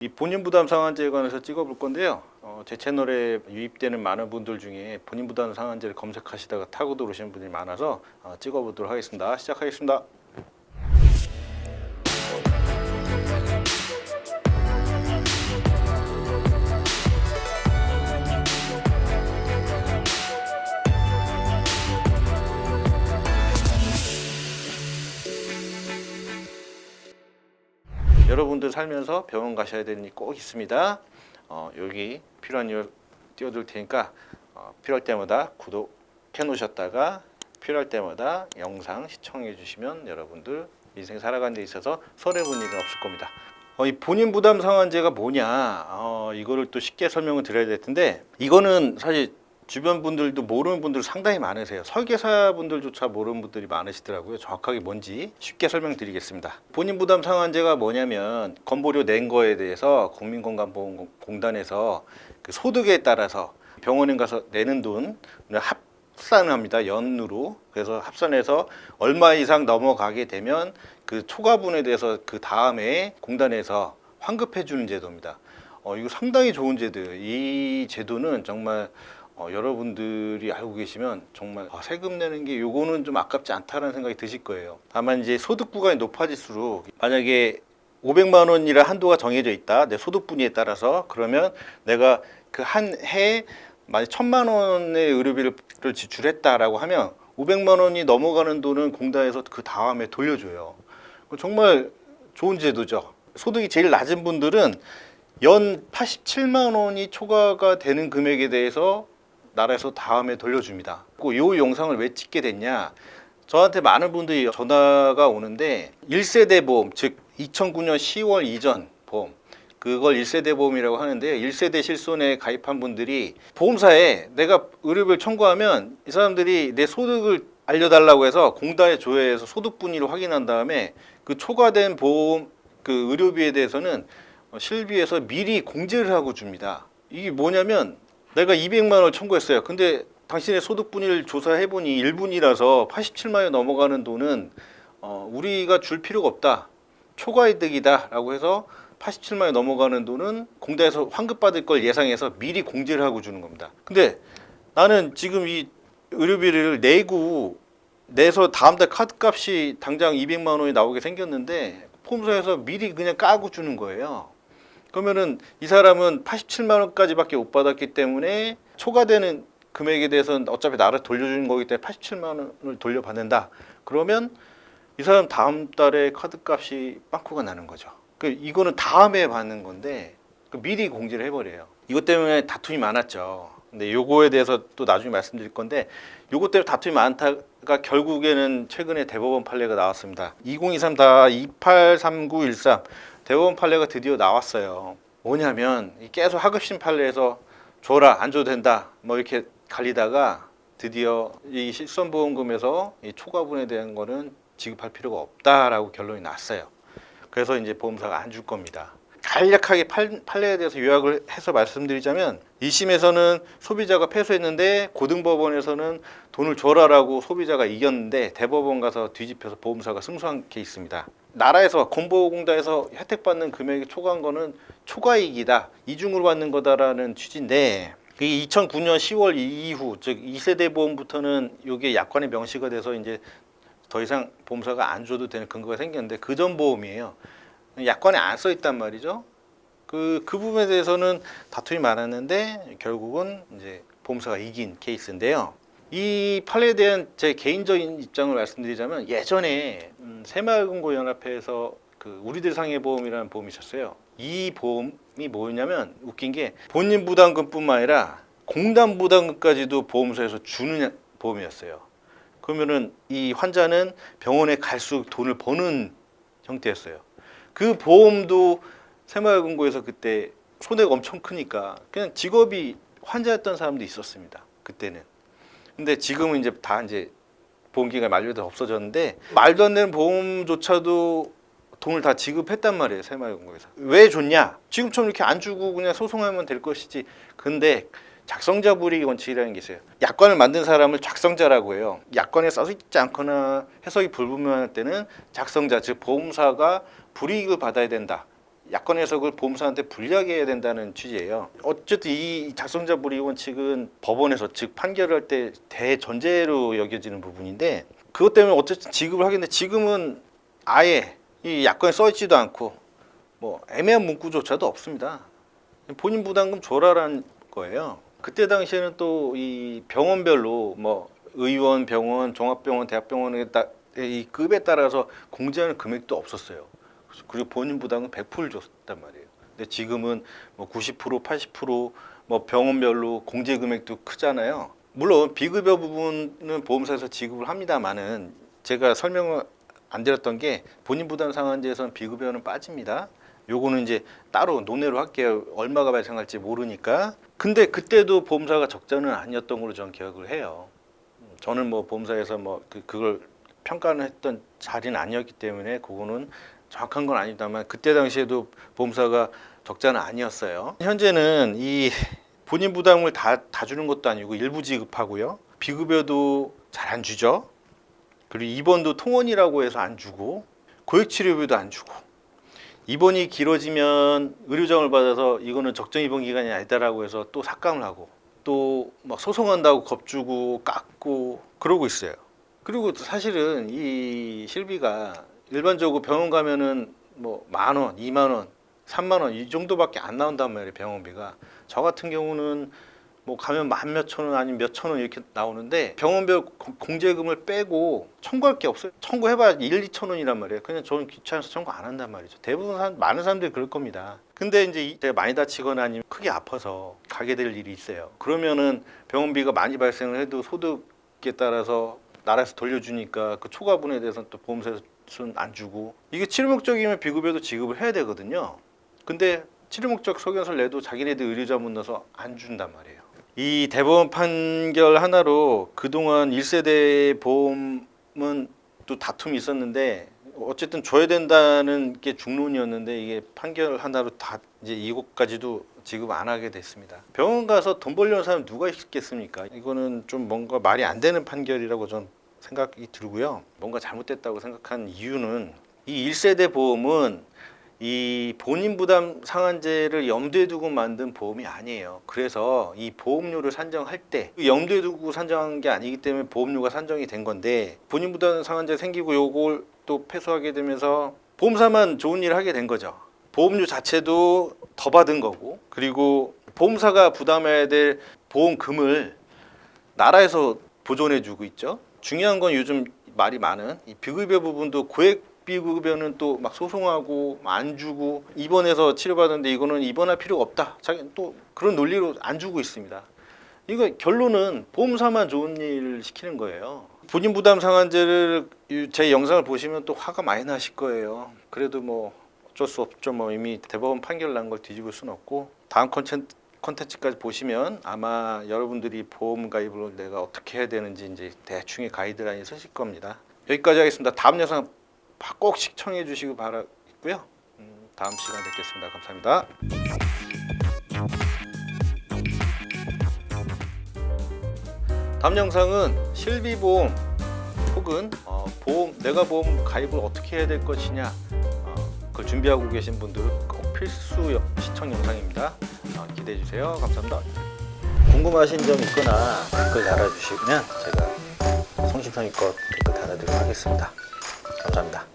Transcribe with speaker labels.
Speaker 1: 이 본인 부담 상한제에 관해서 찍어볼 건데요. 제 채널에 유입되는 많은 분들 중에 본인 부담 상한제를 검색하시다가 타고 들어오시는 분들이 많아서 찍어보도록 하겠습니다. 시작하겠습니다. 여러분들 살면서 병원 가셔야 되는 일 꼭 있습니다. 여기 필요한 이유 띄워둘 테니까 필요할 때마다 구독해 놓으셨다가 필요할 때마다 영상 시청해 주시면 여러분들 인생 살아가는 데 있어서 손해본 일은 없을 겁니다. 이 본인 부담 상한제가 뭐냐, 이거를 또 쉽게 설명을 드려야 될 텐데, 이거는 사실 주변 분들도 모르는 분들 상당히 많으세요. 설계사 분들조차 모르는 분들이 많으시더라고요. 정확하게 뭔지 쉽게 설명드리겠습니다. 본인 부담 상한제가 뭐냐면, 건보료 낸 거에 대해서 국민건강보험공단에서 그 소득에 따라서 병원에 가서 내는 돈을 합산합니다. 연으로. 그래서 합산해서 얼마 이상 넘어가게 되면 그 초과분에 대해서 그 다음에 공단에서 환급해 주는 제도입니다. 이거 상당히 좋은 제도예요. 이 제도는 정말 여러분들이 알고 계시면 정말 세금 내는 게 요거는 좀 아깝지 않다는 생각이 드실 거예요. 다만 이제 소득 구간이 높아질수록, 만약에 500만 원이라 한도가 정해져 있다, 내 소득 분위에 따라서. 그러면 내가 그 한 해에 만약 1000만 원의 의료비를 지출했다라고 하면 500만 원이 넘어가는 돈은 공단에서 그 다음에 돌려줘요. 정말 좋은 제도죠. 소득이 제일 낮은 분들은 연 87만 원이 초과가 되는 금액에 대해서 나라에서 다음에 돌려줍니다. 이 영상을 왜 찍게 됐냐, 저한테 많은 분들이 전화가 오는데 1세대 보험, 즉 2009년 10월 이전 보험, 그걸 1세대 보험이라고 하는데요. 1세대 실손에 가입한 분들이 보험사에 내가 의료비를 청구하면 이 사람들이 내 소득을 알려달라고 해서 공단에 조회해서 소득 분위를 확인한 다음에 그 초과된 보험 그 의료비에 대해서는 실비에서 미리 공제를 하고 줍니다. 이게 뭐냐면, 내가 200만 원을 청구했어요. 근데 당신의 소득 분위를 조사해보니 1분이라서 87만 원이 넘어가는 돈은 우리가 줄 필요가 없다, 초과이득이다 라고 해서 87만 원이 넘어가는 돈은 공단에서 환급받을 걸 예상해서 미리 공제를 하고 주는 겁니다. 근데 나는 지금 이 의료비를 내서 다음 달 카드값이 당장 200만 원이 나오게 생겼는데 보험사에서 미리 그냥 까고 주는 거예요. 그러면은 이 사람은 87만 원까지밖에 못 받았기 때문에 초과되는 금액에 대해서는 어차피 나를 돌려주는 거기 때문에 87만 원을 돌려받는다. 그러면 이 사람 다음 달에 카드값이 빵꾸가 나는 거죠. 이거는 다음에 받는 건데 미리 공지를 해버려요. 이것 때문에 다툼이 많았죠. 근데 요거에 대해서 또 나중에 말씀드릴 건데, 요것 때문에 다툼이 많다가 결국에는 최근에 대법원 판례가 나왔습니다. 2023-283913 대법원 판례가 드디어 나왔어요. 뭐냐면, 계속 하급심 판례에서 줘라 안 줘도 된다 뭐 이렇게 갈리다가 드디어 이 실손보험금에서 이 초과분에 대한 거는 지급할 필요가 없다라고 결론이 났어요. 그래서 이제 보험사가 안 줄 겁니다. 간략하게 판례에 대해서 요약을 해서 말씀드리자면, 1심에서는 소비자가 패소했는데 고등법원에서는 돈을 줘라라고 소비자가 이겼는데 대법원 가서 뒤집혀서 보험사가 승소한 케이스입니다. 나라에서 건보공단에서 혜택받는 금액이 초과한 거는 초과이익이다, 이중으로 받는 거다라는 취지인데, 2009년 10월 이후, 즉 2세대 보험부터는 이게 약관에 명시가 돼서 이제 더 이상 보험사가 안 줘도 되는 근거가 생겼는데, 그 전 보험이에요. 약관에 안 써 있단 말이죠. 그 부분에 대해서는 다툼이 많았는데 결국은 이제 보험사가 이긴 케이스인데요. 이 판례에 대한 제 개인적인 입장을 말씀드리자면, 예전에 새마을금고연합회에서 그 우리들 상해보험이라는 보험이 있었어요. 이 보험이 뭐였냐면, 웃긴 게 본인 부담금뿐만 아니라 공단 부담금까지도 보험사에서 주는 보험이었어요. 그러면은 이 환자는 병원에 갈수록 돈을 버는 형태였어요. 그 보험도 새마을금고에서 그때 손해가 엄청 크니까 그냥 직업이 환자였던 사람도 있었습니다, 그때는. 근데 지금은 이제 다 이제 보험기간이 만료돼서 없어졌는데, 말도 안 되는 보험조차도 돈을 다 지급했단 말이에요, 새마을금고에서. 왜 줬냐? 지금처럼 이렇게 안 주고 그냥 소송하면 될 것이지. 근데 작성자 불이익 원칙이라는 게 있어요. 약관을 만든 사람을 작성자라고 해요. 약관에 써 있지 않거나 해석이 불분명할 때는 작성자, 즉 보험사가 불이익을 받아야 된다. 약관 해석을 보험사한테 불리하게 해야 된다는 취지예요. 어쨌든 이 작성자 불이익 원칙은 법원에서 즉 판결할 때 대전제로 여겨지는 부분인데 그것 때문에 어쨌든 지급을 하겠는데 지금은 아예 이 약관에 써 있지도 않고 뭐 애매한 문구조차도 없습니다. 본인 부담금 줘라라는 거예요. 그때 당시에는 또 이 병원별로 뭐 의원, 병원, 종합병원, 대학병원에 이 급에 따라서 공제하는 금액도 없었어요. 그리고 본인 부담은 100%를 줬단 말이에요. 근데 지금은 뭐 90%, 80%뭐 병원별로 공제 금액도 크잖아요. 물론 비급여 부분은 보험사에서 지급을 합니다만은 제가 설명을 안 드렸던 게 본인 부담 상한제에서는 비급여는 빠집니다. 요거는 이제 따로 논의로 할게요. 얼마가 발생할지 모르니까. 근데 그때도 보험사가 적자는 아니었던 걸로 저는 기억을 해요. 저는 뭐 보험사에서 뭐 그걸 평가를 했던 자리는 아니었기 때문에 그거는 정확한 건 아닙니다만 그때 당시에도 보험사가 적자는 아니었어요. 현재는 이 본인 부담을 다 주는 것도 아니고 일부 지급하고요. 비급여도 잘 안 주죠. 그리고 입원도 통원이라고 해서 안 주고 고액치료비도 안 주고 입원이 길어지면 의료정을 받아서 이거는 적정 입원 기간이 아니다라고 해서 또 삭감을 하고 또 막 소송한다고 겁주고 깎고 그러고 있어요. 그리고 사실은 이 실비가 일반적으로 병원 가면은 뭐 10,000원, 20,000원, 30,000원 이 정도밖에 안 나온단 말이에요. 병원비가. 저 같은 경우는 뭐 가면 10,000원 아니면 몇천 원 이렇게 나오는데 병원별 공제금을 빼고 청구할 게 없어요. 청구해봐야 1-2천 원이란 말이에요. 그냥 저는 귀찮아서 청구 안 한단 말이죠. 대부분 많은 사람들이 그럴 겁니다. 근데 이제 제가 많이 다치거나 아니면 크게 아파서 가게 될 일이 있어요. 그러면은 병원비가 많이 발생을 해도 소득에 따라서 나라에서 돌려주니까 그 초과분에 대해서는 또 보험사에서는 안 주고 이게 치료 목적이면 비급여도 지급을 해야 되거든요. 근데 치료 목적 소견서를 내도 자기네들 의료자 문너서 안 준단 말이에요. 이 대법원 판결 하나로 그동안 1세대 보험은 또 다툼이 있었는데 어쨌든 줘야 된다는 게 중론이었는데 이게 판결 하나로 다 이제 이것까지도 지급 안 하게 됐습니다. 병원 가서 돈 벌려는 사람 누가 있겠습니까? 이거는 좀 뭔가 말이 안 되는 판결이라고 전 생각이 들고요. 뭔가 잘못됐다고 생각한 이유는 이 1세대 보험은 이 본인 부담 상한제를 염두에 두고 만든 보험이 아니에요. 그래서 이 보험료를 산정할 때 염두에 두고 산정한 게 아니기 때문에 보험료가 산정이 된 건데 본인 부담 상한제 생기고 요걸 또 패소하게 되면서 보험사만 좋은 일을 하게 된 거죠. 보험료 자체도 더 받은 거고 그리고 보험사가 부담해야 될 보험금을 나라에서 보존해 주고 있죠. 중요한 건 요즘 말이 많은 이 비급여 부분도 고액 비급여는 또 막 소송하고 안 주고 입원해서 치료받는데 이거는 입원할 필요가 없다. 자기 또 그런 논리로 안 주고 있습니다. 이거 결론은 보험사만 좋은 일을 시키는 거예요. 본인 부담 상한제를 제 영상을 보시면 또 화가 많이 나실 거예요. 그래도 뭐 어쩔 수 없죠. 뭐 이미 대법원 판결 난 걸 뒤집을 수는 없고 다음 컨텐츠까지 보시면 아마 여러분들이 보험 가입을 내가 어떻게 해야 되는지 이제 대충의 가이드라인이 쓰실 겁니다. 여기까지 하겠습니다. 다음 영상 꼭 시청해 주시기 바라고요. 다음 시간에 뵙겠습니다. 감사합니다. 다음 영상은 실비보험 혹은 내가 보험 가입을 어떻게 해야 될 것이냐 그걸 준비하고 계신 분들은 꼭 필수 시청 영상입니다. 기대해 주세요. 감사합니다. 궁금하신 점 있거나 댓글 달아주시면 제가 성심성의껏 댓글 달아드리도록 하겠습니다. 감사합니다.